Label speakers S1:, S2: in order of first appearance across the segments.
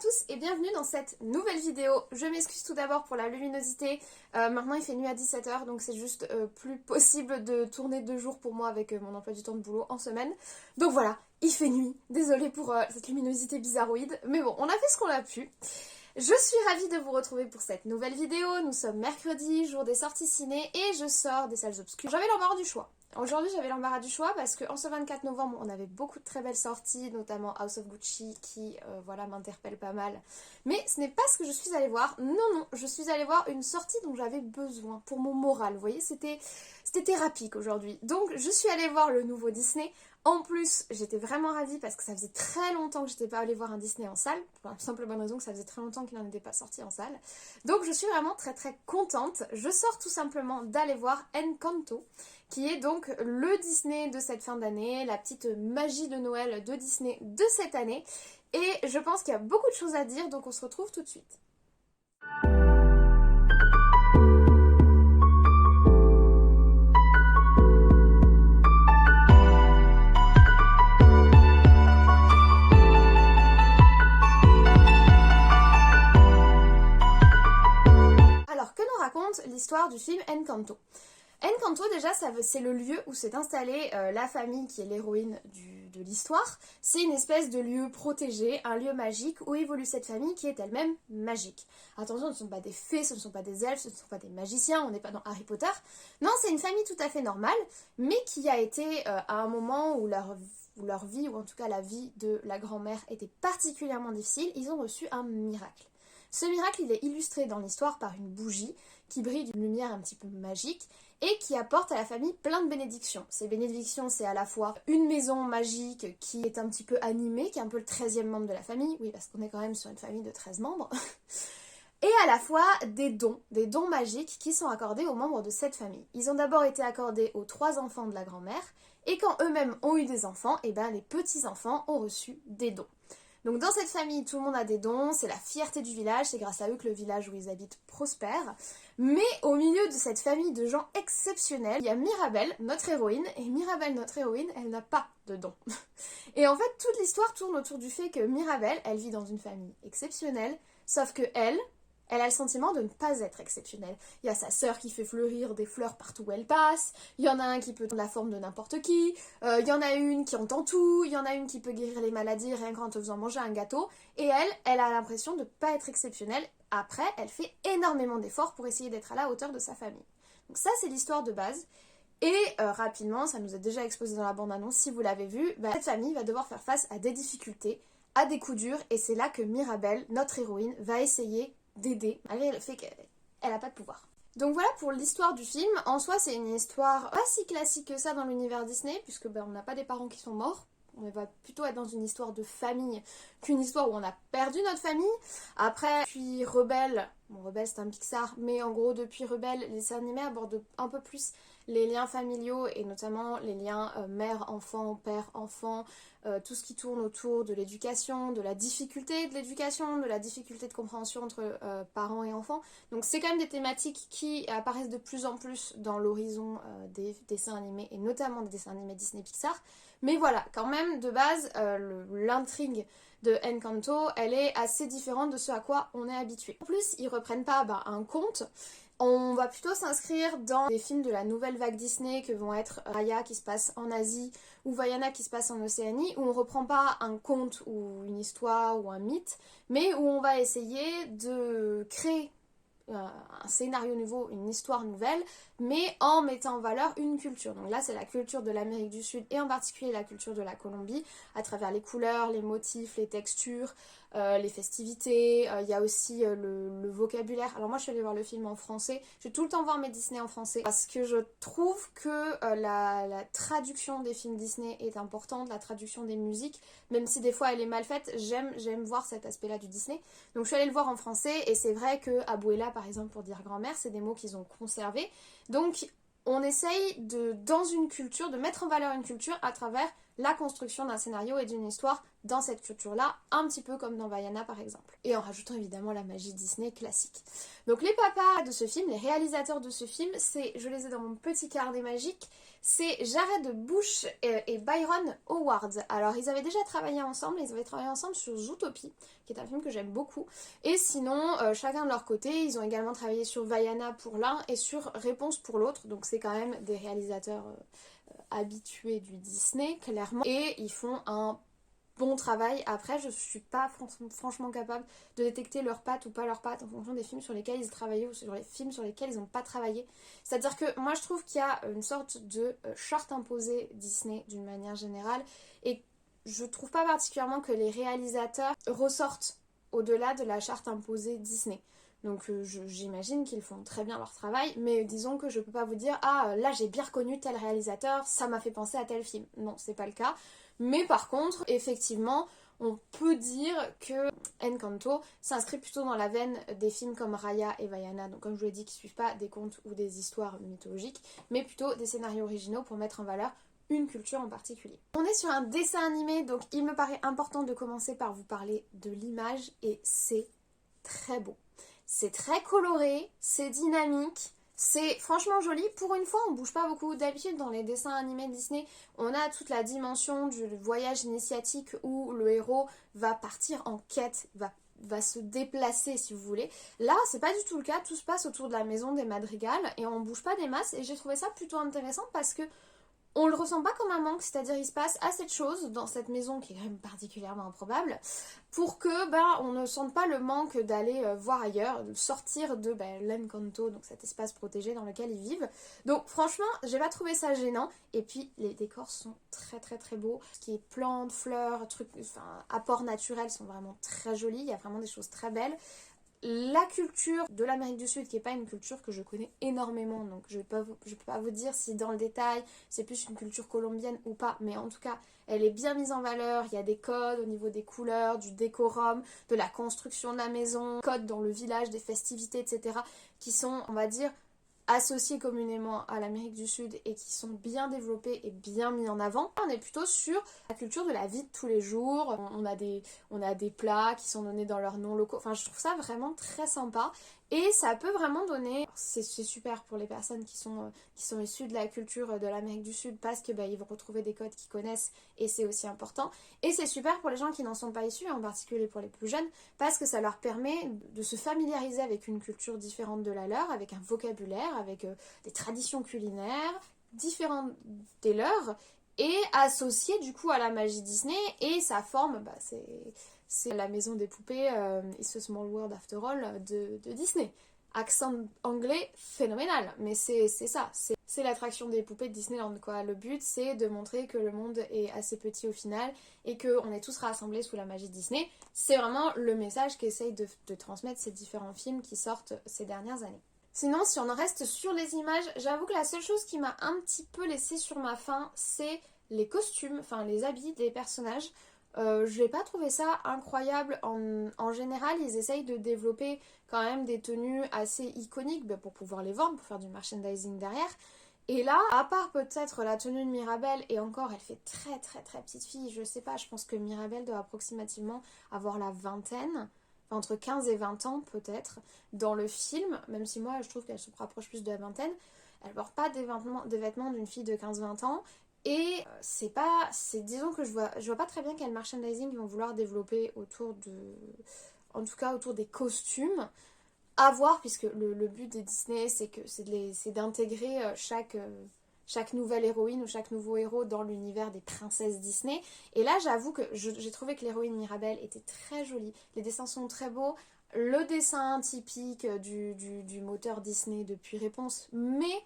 S1: tous et bienvenue dans cette nouvelle vidéo. Je m'excuse tout d'abord pour la luminosité. Maintenant il fait nuit à 17h donc c'est juste plus possible de tourner 2 jours pour moi avec mon emploi du temps de boulot en semaine. Donc voilà, il fait nuit. Désolée pour cette luminosité bizarroïde. Mais bon, on a fait ce qu'on a pu. Je suis ravie de vous retrouver pour cette nouvelle vidéo. Nous sommes mercredi, jour des sorties ciné et je sors des salles obscures. J'avais l'embarras du choix. Aujourd'hui j'avais l'embarras du choix parce qu'en ce 24 novembre on avait beaucoup de très belles sorties, notamment House of Gucci qui voilà m'interpelle pas mal. Mais ce n'est pas ce que je suis allée voir, non, je suis allée voir une sortie dont j'avais besoin pour mon moral, vous voyez, c'était thérapique aujourd'hui. Donc je suis allée voir le nouveau Disney. En plus, j'étais vraiment ravie parce que ça faisait très longtemps que j'étais pas allée voir un Disney en salle, pour la simple bonne raison que ça faisait très longtemps qu'il n'en était pas sorti en salle. Donc je suis vraiment très contente. Je sors tout simplement d'aller voir Encanto, qui est donc le Disney de cette fin d'année, la petite magie de Noël de Disney de cette année. Et je pense qu'il y a beaucoup de choses à dire, donc on se retrouve tout de suite. L'histoire du film Encanto. Encanto déjà c'est le lieu où s'est installée la famille qui est l'héroïne de l'histoire. C'est une espèce de lieu protégé, un lieu magique où évolue cette famille qui est elle-même magique. Attention, ce ne sont pas des fées, ce ne sont pas des elfes, ce ne sont pas des magiciens, on n'est pas dans Harry Potter. Non, c'est une famille tout à fait normale, mais qui a été à un moment où leur vie, ou en tout cas la vie de la grand-mère était particulièrement difficile, ils ont reçu un miracle. Ce miracle, il est illustré dans l'histoire par une bougie qui brille d'une lumière un petit peu magique et qui apporte à la famille plein de bénédictions. Ces bénédictions, c'est à la fois une maison magique qui est un petit peu animée, qui est un peu le 13e membre de la famille, oui parce qu'on est quand même sur une famille de 13 membres, et à la fois des dons magiques qui sont accordés aux membres de cette famille. Ils ont d'abord été accordés aux 3 enfants de la grand-mère, et quand eux-mêmes ont eu des enfants, et ben les petits-enfants ont reçu des dons. Donc dans cette famille, tout le monde a des dons, c'est la fierté du village, c'est grâce à eux que le village où ils habitent prospère. Mais au milieu de cette famille de gens exceptionnels, il y a Mirabel, notre héroïne, et Mirabel, notre héroïne, elle n'a pas de dons. Et en fait, toute l'histoire tourne autour du fait que Mirabel, elle vit dans une famille exceptionnelle, sauf que elle a le sentiment de ne pas être exceptionnelle. Il y a sa sœur qui fait fleurir des fleurs partout où elle passe, il y en a un qui peut prendre la forme de n'importe qui, il y en a une qui entend tout, il y en a une qui peut guérir les maladies rien qu'en te faisant manger un gâteau, et elle a l'impression de ne pas être exceptionnelle. Après, elle fait énormément d'efforts pour essayer d'être à la hauteur de sa famille. Donc ça, c'est l'histoire de base. Et rapidement, ça nous est déjà exposé dans la bande-annonce, si vous l'avez vu, cette famille va devoir faire face à des difficultés, à des coups durs, et c'est là que Mirabel, notre héroïne, va essayer d'aider, malgré le fait qu'elle n'a pas de pouvoir. Donc voilà pour l'histoire du film. En soi, c'est une histoire pas si classique que ça dans l'univers Disney, puisque on n'a pas des parents qui sont morts. On va plutôt être dans une histoire de famille qu'une histoire où on a perdu notre famille. Après, depuis Rebelle, bon Rebelle c'est un Pixar, mais en gros depuis Rebelle, les dessins animés abordent un peu plus les liens familiaux et notamment les liens mère-enfant, père-enfant, tout ce qui tourne autour de l'éducation, de la difficulté de l'éducation, de la difficulté de compréhension entre parents et enfants. Donc c'est quand même des thématiques qui apparaissent de plus en plus dans l'horizon des dessins animés et notamment des dessins animés Disney Pixar. Mais voilà, quand même, de base, l'intrigue de Encanto, elle est assez différente de ce à quoi on est habitué. En plus, ils reprennent pas un conte, on va plutôt s'inscrire dans des films de la nouvelle vague Disney que vont être Raya qui se passe en Asie ou Vaiana qui se passe en Océanie, où on reprend pas un conte ou une histoire ou un mythe, mais où on va essayer de créer un scénario nouveau, une histoire nouvelle, mais en mettant en valeur une culture. Donc là, c'est la culture de l'Amérique du Sud et en particulier la culture de la Colombie, à travers les couleurs, les motifs, les textures, les festivités. Il y a aussi le vocabulaire. Alors moi, je suis allée voir le film en français. Je vais tout le temps voir mes Disney en français parce que je trouve que la traduction des films Disney est importante, la traduction des musiques, même si des fois elle est mal faite, j'aime voir cet aspect-là du Disney. Donc je suis allée le voir en français et c'est vrai que Abuela, par exemple, pour dire grand-mère, c'est des mots qu'ils ont conservés. Donc on essaye dans une culture, de mettre en valeur une culture à travers la construction d'un scénario et d'une histoire dans cette culture-là, un petit peu comme dans Vaiana par exemple. Et en rajoutant évidemment la magie Disney classique. Donc les papas de ce film, les réalisateurs de ce film, je les ai dans mon petit carnet magique, c'est Jared Bush et Byron Howard. Alors ils avaient déjà travaillé ensemble, sur Zootopie, qui est un film que j'aime beaucoup. Et sinon, chacun de leur côté, ils ont également travaillé sur Vaiana pour l'un et sur Réponse pour l'autre. Donc c'est quand même des réalisateurs habitués du Disney, clairement. Et ils font un bon travail. Après, je suis pas franchement capable de détecter leurs pattes ou pas leurs pattes en fonction des films sur lesquels ils travaillaient ou sur les films sur lesquels ils n'ont pas travaillé. C'est-à-dire que moi je trouve qu'il y a une sorte de charte imposée Disney d'une manière générale et je trouve pas particulièrement que les réalisateurs ressortent au-delà de la charte imposée Disney. Donc j'imagine qu'ils font très bien leur travail, mais disons que je peux pas vous dire ah là j'ai bien reconnu tel réalisateur, ça m'a fait penser à tel film. Non, c'est pas le cas. Mais par contre, effectivement, on peut dire que Encanto s'inscrit plutôt dans la veine des films comme Raya et Vaiana, donc comme je vous l'ai dit, qui ne suivent pas des contes ou des histoires mythologiques, mais plutôt des scénarios originaux pour mettre en valeur une culture en particulier. On est sur un dessin animé, donc il me paraît important de commencer par vous parler de l'image, et c'est très beau. C'est très coloré, c'est dynamique, c'est franchement joli. Pour une fois, on bouge pas beaucoup. D'habitude, dans les dessins animés Disney, on a toute la dimension du voyage initiatique où le héros va partir en quête, va se déplacer si vous voulez. Là, c'est pas du tout le cas. Tout se passe autour de la maison des Madrigals et on bouge pas des masses. Et j'ai trouvé ça plutôt intéressant parce que on le ressent pas comme un manque, c'est-à-dire il se passe assez de choses dans cette maison qui est quand même particulièrement improbable pour que on ne sente pas le manque d'aller voir ailleurs, de sortir de l'Encanto, donc cet espace protégé dans lequel ils vivent. Donc franchement, j'ai pas trouvé ça gênant. Et puis les décors sont très très très beaux. Ce qui est plantes, fleurs, apports naturels sont vraiment très jolis. Il y a vraiment des choses très belles. La culture de l'Amérique du Sud, qui n'est pas une culture que je connais énormément, donc je ne peux pas vous dire si dans le détail c'est plus une culture colombienne ou pas, mais en tout cas elle est bien mise en valeur. Il y a des codes au niveau des couleurs, du décorum, de la construction de la maison, codes dans le village, des festivités, etc. qui sont, on va dire, associés communément à l'Amérique du Sud et qui sont bien développés et bien mis en avant. On est plutôt sur la culture de la vie de tous les jours. On a des plats qui sont donnés dans leurs noms locaux. Enfin, je trouve ça vraiment très sympa. Et ça peut vraiment donner... C'est super pour les personnes qui sont issues de la culture de l'Amérique du Sud parce que ils vont retrouver des codes qu'ils connaissent et c'est aussi important. Et c'est super pour les gens qui n'en sont pas issus, en particulier pour les plus jeunes, parce que ça leur permet de se familiariser avec une culture différente de la leur, avec un vocabulaire, avec des traditions culinaires différentes des leurs et associées du coup à la magie Disney. Et ça forme, c'est la maison des poupées, It's a Small World After All de Disney. Accent anglais phénoménal, mais c'est ça, c'est l'attraction des poupées de Disneyland quoi. Le but c'est de montrer que le monde est assez petit au final et qu'on est tous rassemblés sous la magie Disney. C'est vraiment le message qu'essayent de transmettre ces différents films qui sortent ces dernières années. Sinon, si on en reste sur les images, j'avoue que la seule chose qui m'a un petit peu laissé sur ma faim, c'est les costumes, enfin les habits des personnages. Je n'ai pas trouvé ça incroyable. En général, ils essayent de développer quand même des tenues assez iconiques pour pouvoir les vendre, pour faire du merchandising derrière. Et là, à part peut-être la tenue de Mirabelle, et encore, elle fait très très très petite fille, je sais pas, je pense que Mirabelle doit approximativement avoir la vingtaine, enfin, entre 15 et 20 ans peut-être, dans le film, même si moi je trouve qu'elle se rapproche plus de la vingtaine. Elle porte pas des vêtements d'une fille de 15-20 ans. Et disons que je vois pas très bien quel merchandising ils vont vouloir développer autour des costumes. À voir, puisque le but de Disney, c'est d'intégrer chaque nouvelle héroïne ou chaque nouveau héros dans l'univers des princesses Disney. Et là, j'avoue que j'ai trouvé que l'héroïne Mirabelle était très jolie. Les dessins sont très beaux. Le dessin typique du moteur Disney depuis Réponse, mais...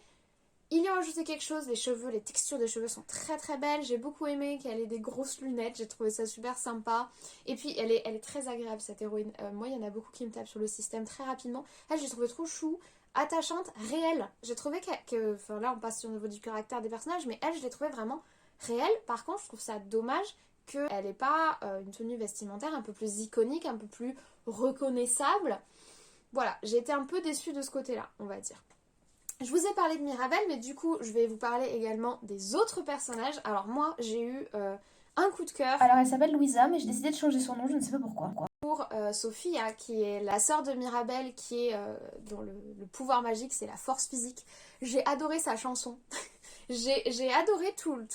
S1: ils y ont ajouté quelque chose, les textures des cheveux sont très très belles. J'ai beaucoup aimé qu'elle ait des grosses lunettes, j'ai trouvé ça super sympa. Et puis elle est très agréable cette héroïne. Moi il y en a beaucoup qui me tapent sur le système très rapidement. Elle, j'ai trouvé trop chou, attachante, réelle. J'ai trouvé enfin là on passe sur le niveau du caractère des personnages, mais elle je l'ai trouvée vraiment réelle. Par contre je trouve ça dommage qu'elle n'ait pas une tenue vestimentaire un peu plus iconique, un peu plus reconnaissable. Voilà, j'ai été un peu déçue de ce côté-là, on va dire. Je vous ai parlé de Mirabel, mais du coup, je vais vous parler également des autres personnages. Alors moi, j'ai eu un coup de cœur.
S2: Alors elle s'appelle Louisa, mais j'ai décidé de changer son nom, je ne sais pas pourquoi.
S1: Pour Sophia, qui est la sœur de Mirabel, qui est dont le pouvoir magique, c'est la force physique. J'ai adoré sa chanson. J'ai adoré tout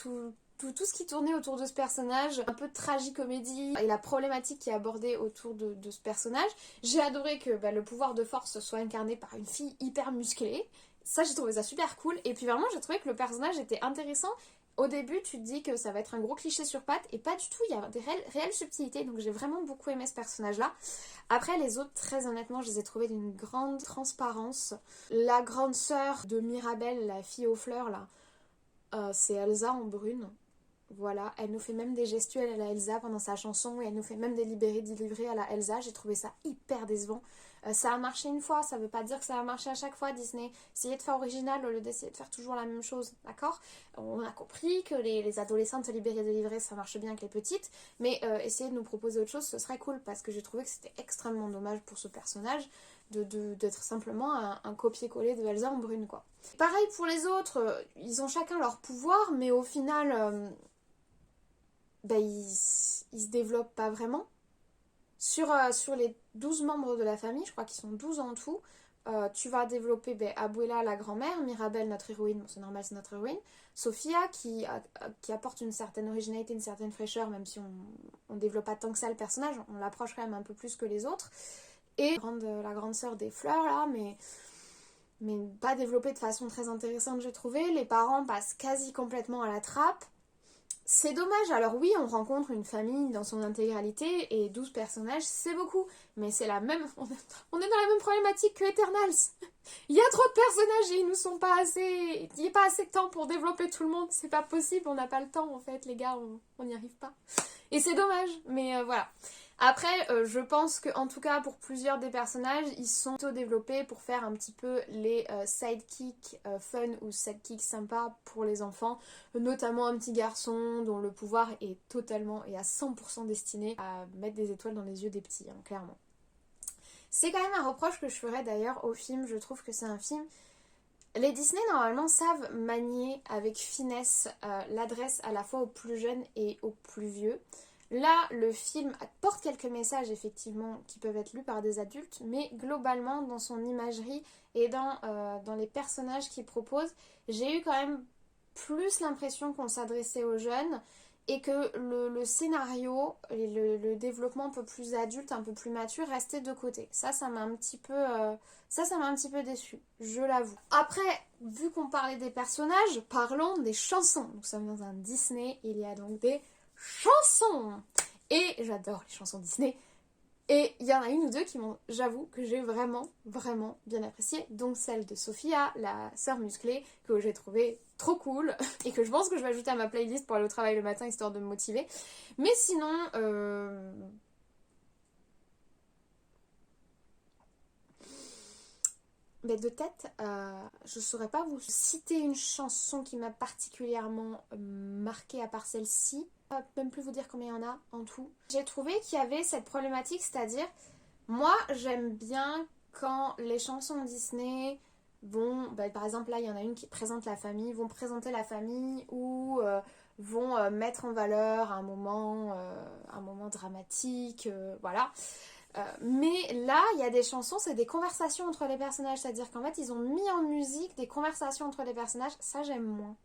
S1: ce qui tournait autour de ce personnage, un peu de tragicomédie et la problématique qui est abordée autour de ce personnage. J'ai adoré que le pouvoir de force soit incarné par une fille hyper musclée. Ça, j'ai trouvé ça super cool. Et puis vraiment, j'ai trouvé que le personnage était intéressant. Au début, tu te dis que ça va être un gros cliché sur pattes, et pas du tout, il y a des réelles subtilités, donc j'ai vraiment beaucoup aimé ce personnage-là. Après, les autres, très honnêtement, je les ai trouvés d'une grande transparence. La grande sœur de Mirabel, la fille aux fleurs, là, c'est Elsa en brune. Voilà, elle nous fait même des gestuels à la Elsa pendant sa chanson, et elle nous fait même des livrés à la Elsa. J'ai trouvé ça hyper décevant. Ça a marché une fois, ça veut pas dire que ça va marcher à chaque fois, Disney. Essayez de faire original au lieu d'essayer de faire toujours la même chose, d'accord? On a compris que les adolescentes libérées délivrées, ça marche bien avec les petites, mais essayez de nous proposer autre chose, ce serait cool, parce que j'ai trouvé que c'était extrêmement dommage pour ce personnage d'être simplement un copier-coller de Elsa en brune, quoi. Pareil pour les autres, ils ont chacun leur pouvoir, mais au final, ils se développent pas vraiment. Sur les 12 membres de la famille, je crois qu'ils sont 12 en tout, tu vas développer Abuela, la grand-mère, Mirabel, notre héroïne, bon, c'est normal, c'est notre héroïne, Sophia, qui apporte une certaine originalité, une certaine fraîcheur, même si on développe pas tant que ça le personnage, on l'approche quand même un peu plus que les autres, et la grande sœur des fleurs, là, mais pas développée de façon très intéressante, j'ai trouvé. Les parents passent quasi complètement à la trappe. C'est dommage, alors oui, on rencontre une famille dans son intégralité et 12 personnages, c'est beaucoup, mais c'est la même... On est dans la même problématique que Eternals. Il y a trop de personnages et ils nous sont pas assez... Il n'y a pas assez de temps pour développer tout le monde, c'est pas possible, on n'a pas le temps en fait, les gars, on n'y arrive pas. Et c'est dommage, mais voilà. Après, je pense que en tout cas pour plusieurs des personnages, ils sont plutôt développés pour faire un petit peu les sidekicks fun ou sidekicks sympas pour les enfants, notamment un petit garçon dont le pouvoir est totalement et à 100% destiné à mettre des étoiles dans les yeux des petits, hein, clairement. C'est quand même un reproche que je ferais d'ailleurs au film, je trouve que c'est un film... Les Disney normalement savent manier avec finesse l'adresse à la fois aux plus jeunes et aux plus vieux. Là, le film porte quelques messages effectivement qui peuvent être lus par des adultes, mais globalement dans son imagerie et dans les personnages qu'il propose, j'ai eu quand même plus l'impression qu'on s'adressait aux jeunes et que le scénario et le développement un peu plus adulte, un peu plus mature restait de côté. Ça m'a un petit peu... ça m'a un petit peu déçue, je l'avoue. Après, vu qu'on parlait des personnages, parlons des chansons. Nous sommes dans un Disney, il y a donc des chansons. Et j'adore les chansons Disney. Et il y en a une ou deux qui m'ont, j'avoue, que j'ai vraiment, vraiment bien apprécié. Donc celle de Sophia, la sœur musclée, que j'ai trouvée trop cool. Et que je pense que je vais ajouter à ma playlist pour aller au travail le matin, histoire de me motiver. Mais sinon... Mais de tête, je saurais pas vous citer une chanson qui m'a particulièrement marquée à part celle-ci. Je ne peux même plus vous dire combien il y en a en tout. J'ai trouvé qu'il y avait cette problématique, c'est-à-dire, moi j'aime bien quand les chansons Disney vont, par exemple là il y en a une qui présente la famille, vont présenter la famille ou vont mettre en valeur un moment dramatique, voilà. Mais là, il y a des chansons, c'est des conversations entre les personnages. C'est-à-dire qu'en fait, ils ont mis en musique des conversations entre les personnages. Ça, j'aime moins.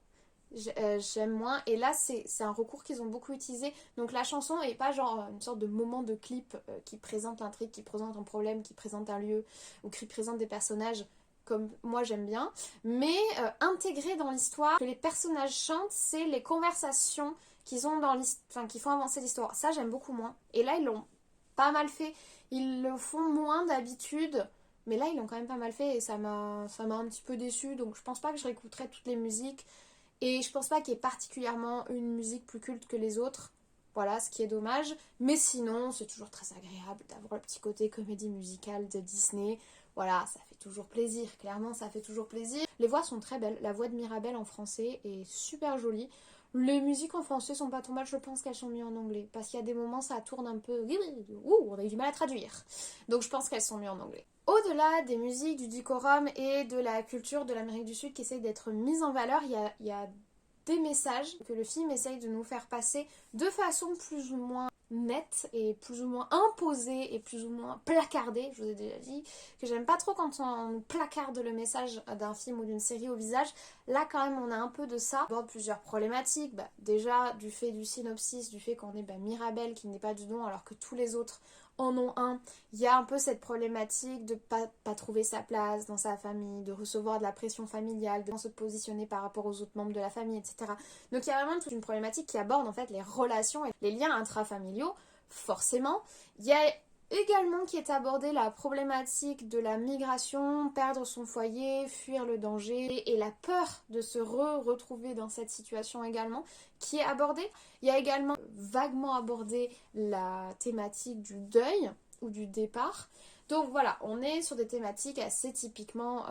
S1: J'aime moins. Et là, c'est un recours qu'ils ont beaucoup utilisé. Donc la chanson est pas genre une sorte de moment de clip qui présente l'intrigue, qui présente un problème, qui présente un lieu, ou qui présente des personnages comme moi j'aime bien. Mais intégré dans l'histoire, que les personnages chantent, c'est les conversations qu'ils ont dans l'histoire, qui font avancer l'histoire. Ça, j'aime beaucoup moins. Et là, ils l'ont pas mal fait. Ils le font moins d'habitude, mais là ils l'ont quand même pas mal fait et ça m'a un petit peu déçue, donc je pense pas que je réécouterai toutes les musiques et je pense pas qu'il y ait particulièrement une musique plus culte que les autres. Voilà, ce qui est dommage, mais sinon c'est toujours très agréable d'avoir le petit côté comédie musicale de Disney. Voilà, ça fait toujours plaisir, clairement ça fait toujours plaisir. Les voix sont très belles, la voix de Mirabel en français est super jolie. Les musiques en français sont pas trop mal, je pense qu'elles sont mieux en anglais. Parce qu'il y a des moments, ça tourne un peu... Ouh, on a eu du mal à traduire. Donc je pense qu'elles sont mieux en anglais. Au-delà des musiques, du décorum et de la culture de l'Amérique du Sud qui essaie d'être mise en valeur, il y a des messages que le film essaye de nous faire passer de façon plus ou moins nette et plus ou moins imposée et plus ou moins placardée. Je vous ai déjà dit que j'aime pas trop quand on placarde le message d'un film ou d'une série au visage. Là quand même on a un peu de ça. On aborde plusieurs problématiques. Déjà du fait du synopsis, du fait qu'on est Mirabel qui n'est pas du nom alors que tous les autres en ont un. Il y a un peu cette problématique de pas trouver sa place dans sa famille, de recevoir de la pression familiale, de se positionner par rapport aux autres membres de la famille, etc. Donc il y a vraiment toute une problématique qui aborde en fait les relations et les liens intrafamiliaux, forcément. Il y a également qui est abordée la problématique de la migration, perdre son foyer, fuir le danger et la peur de se retrouver dans cette situation également qui est abordée. Il y a également vaguement abordé la thématique du deuil ou du départ. Donc voilà, on est sur des thématiques assez typiquement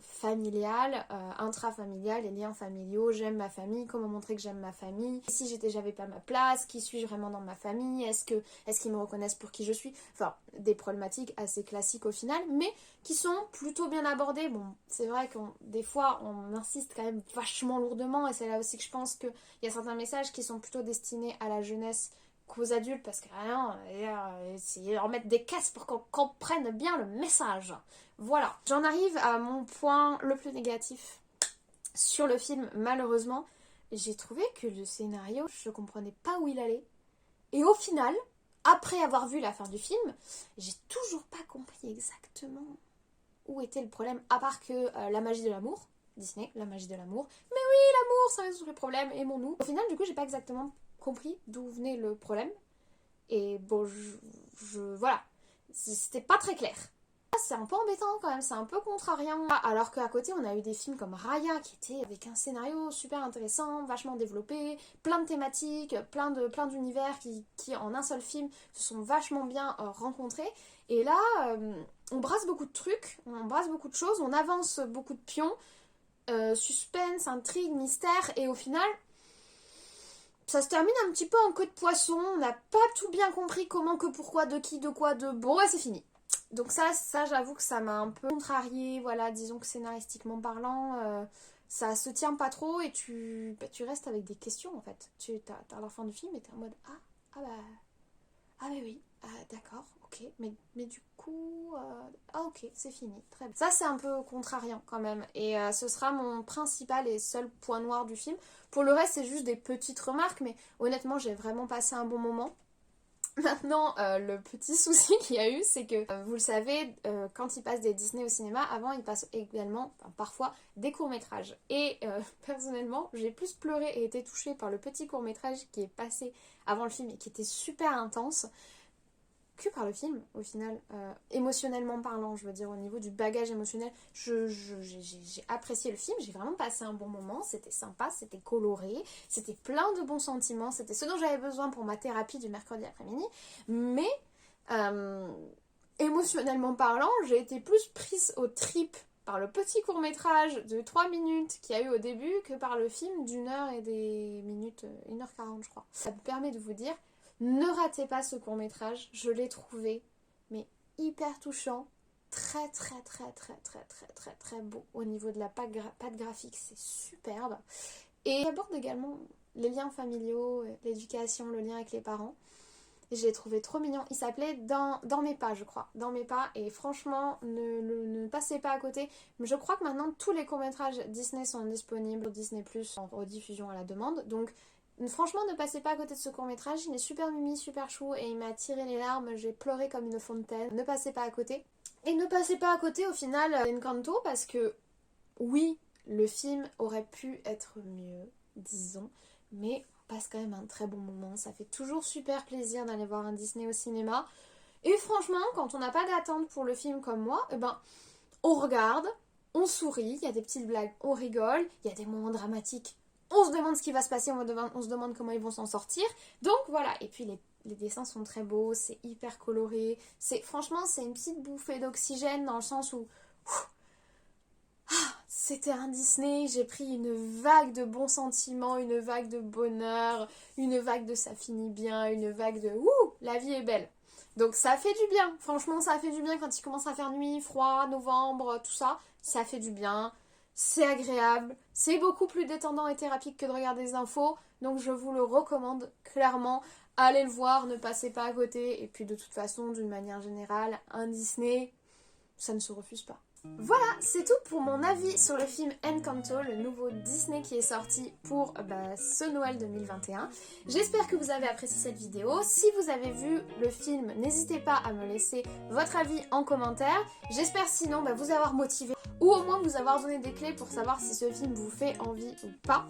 S1: familiales, intrafamiliales, les liens familiaux, j'aime ma famille, comment montrer que j'aime ma famille, si j'avais pas ma place, qui suis-je vraiment dans ma famille, est-ce qu'ils me reconnaissent pour qui je suis, enfin des problématiques assez classiques au final, mais qui sont plutôt bien abordées. Bon, c'est vrai que des fois on insiste quand même vachement lourdement et c'est là aussi que je pense qu'il y a certains messages qui sont plutôt destinés à la jeunesse qu'aux adultes parce que essayer de leur mettre des cases pour qu'on comprenne bien le message. Voilà. J'en arrive à mon point le plus négatif sur le film, malheureusement. J'ai trouvé que le scénario, je comprenais pas où il allait. Et au final, après avoir vu la fin du film, j'ai toujours pas compris exactement où était le problème, à part que la magie de l'amour, Disney, la magie de l'amour. Mais oui, l'amour, ça résout tous les problèmes, aimons-nous. Au final, du coup, j'ai pas exactement compris d'où venait le problème. Et bon, voilà, c'était pas très clair. C'est un peu embêtant quand même, c'est un peu contrariant. Alors qu'à côté, on a eu des films comme Raya qui était avec un scénario super intéressant, vachement développé, plein de thématiques, plein d'univers qui en un seul film se sont vachement bien rencontrés. Et là, on brasse beaucoup de trucs, on brasse beaucoup de choses, on avance beaucoup de pions, suspense, intrigue, mystère, et au final, ça se termine un petit peu en queue de poisson, on n'a pas tout bien compris comment, que, pourquoi, de qui, de quoi, de... Bon, ouais, c'est fini. Donc ça j'avoue que ça m'a un peu contrariée, voilà, disons que scénaristiquement parlant, ça se tient pas trop et tu restes avec des questions en fait. T'as la fin du film et t'es en mode ah bah oui, d'accord, ok, mais du coup, ok, c'est fini, très bien. Ça c'est un peu contrariant quand même et ce sera mon principal et seul point noir du film. Pour le reste c'est juste des petites remarques mais honnêtement j'ai vraiment passé un bon moment. Maintenant, le petit souci qu'il y a eu, c'est que, vous le savez, quand ils passent des Disney au cinéma, avant ils passent également, parfois, des courts-métrages. Et personnellement, j'ai plus pleuré et été touchée par le petit court-métrage qui est passé avant le film et qui était super intense que par le film, au final, émotionnellement parlant, je veux dire, au niveau du bagage émotionnel, j'ai apprécié le film, j'ai vraiment passé un bon moment, c'était sympa, c'était coloré, c'était plein de bons sentiments, c'était ce dont j'avais besoin pour ma thérapie du mercredi après-midi, mais émotionnellement parlant, j'ai été plus prise aux tripes par le petit court-métrage de 3 minutes qu'il y a eu au début que par le film d'1 heure et des minutes, 1h40 je crois. Ça me permet de vous dire, ne ratez pas ce court-métrage, je l'ai trouvé mais hyper touchant, très très très très très très très très beau au niveau de la patte graphique, c'est superbe. Et il aborde également les liens familiaux, l'éducation, le lien avec les parents. Et je l'ai trouvé trop mignon. Il s'appelait Dans mes pas, je crois. Dans mes pas. Et franchement, ne passez pas à côté. Mais je crois que maintenant, tous les courts-métrages Disney sont disponibles sur Disney+, en rediffusion à la demande. Donc, franchement, ne passez pas à côté de ce court-métrage. Il est super mimi, super chou. Et il m'a tiré les larmes. J'ai pleuré comme une fontaine. Ne passez pas à côté. Et ne passez pas à côté, au final, d'Encanto. Parce que, oui, le film aurait pu être mieux, disons. Mais passe quand même un très bon moment, ça fait toujours super plaisir d'aller voir un Disney au cinéma. Et franchement, quand on n'a pas d'attente pour le film comme moi, on regarde, on sourit, il y a des petites blagues, on rigole, il y a des moments dramatiques, on se demande ce qui va se passer, on se demande comment ils vont s'en sortir. Donc voilà, et puis les dessins sont très beaux, c'est hyper coloré, franchement c'est une petite bouffée d'oxygène dans le sens où c'était un Disney, j'ai pris une vague de bons sentiments, une vague de bonheur, une vague de ça finit bien, une vague de ouh, la vie est belle. Donc ça fait du bien, franchement ça fait du bien quand il commence à faire nuit, froid, novembre, tout ça, ça fait du bien, c'est agréable, c'est beaucoup plus détendant et thérapeutique que de regarder des infos, donc je vous le recommande clairement, allez le voir, ne passez pas à côté, et puis de toute façon, d'une manière générale, un Disney, ça ne se refuse pas. Voilà, c'est tout pour mon avis sur le film Encanto, le nouveau Disney qui est sorti pour ce Noël 2021. J'espère que vous avez apprécié cette vidéo. Si vous avez vu le film, n'hésitez pas à me laisser votre avis en commentaire. J'espère sinon vous avoir motivé ou au moins vous avoir donné des clés pour savoir si ce film vous fait envie ou pas.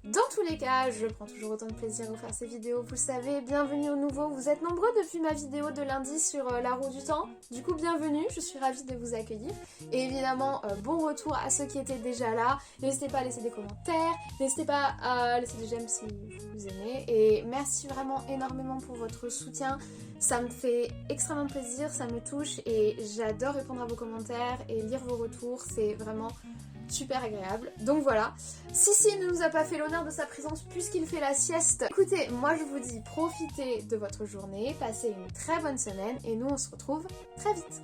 S1: Dans tous les cas, je prends toujours autant de plaisir à vous faire ces vidéos, vous le savez, bienvenue aux nouveaux. Vous êtes nombreux depuis ma vidéo de lundi sur la roue du temps. Du coup, bienvenue, je suis ravie de vous accueillir. Et évidemment, bon retour à ceux qui étaient déjà là. N'hésitez pas à laisser des commentaires, n'hésitez pas à laisser des j'aime si vous aimez. Et merci vraiment énormément pour votre soutien. Ça me fait extrêmement plaisir, ça me touche et j'adore répondre à vos commentaires et lire vos retours. C'est vraiment super agréable. Donc voilà, Sissi ne nous a pas fait l'honneur de sa présence puisqu'il fait la sieste. Écoutez, moi je vous dis profitez de votre journée, passez une très bonne semaine et nous on se retrouve très vite.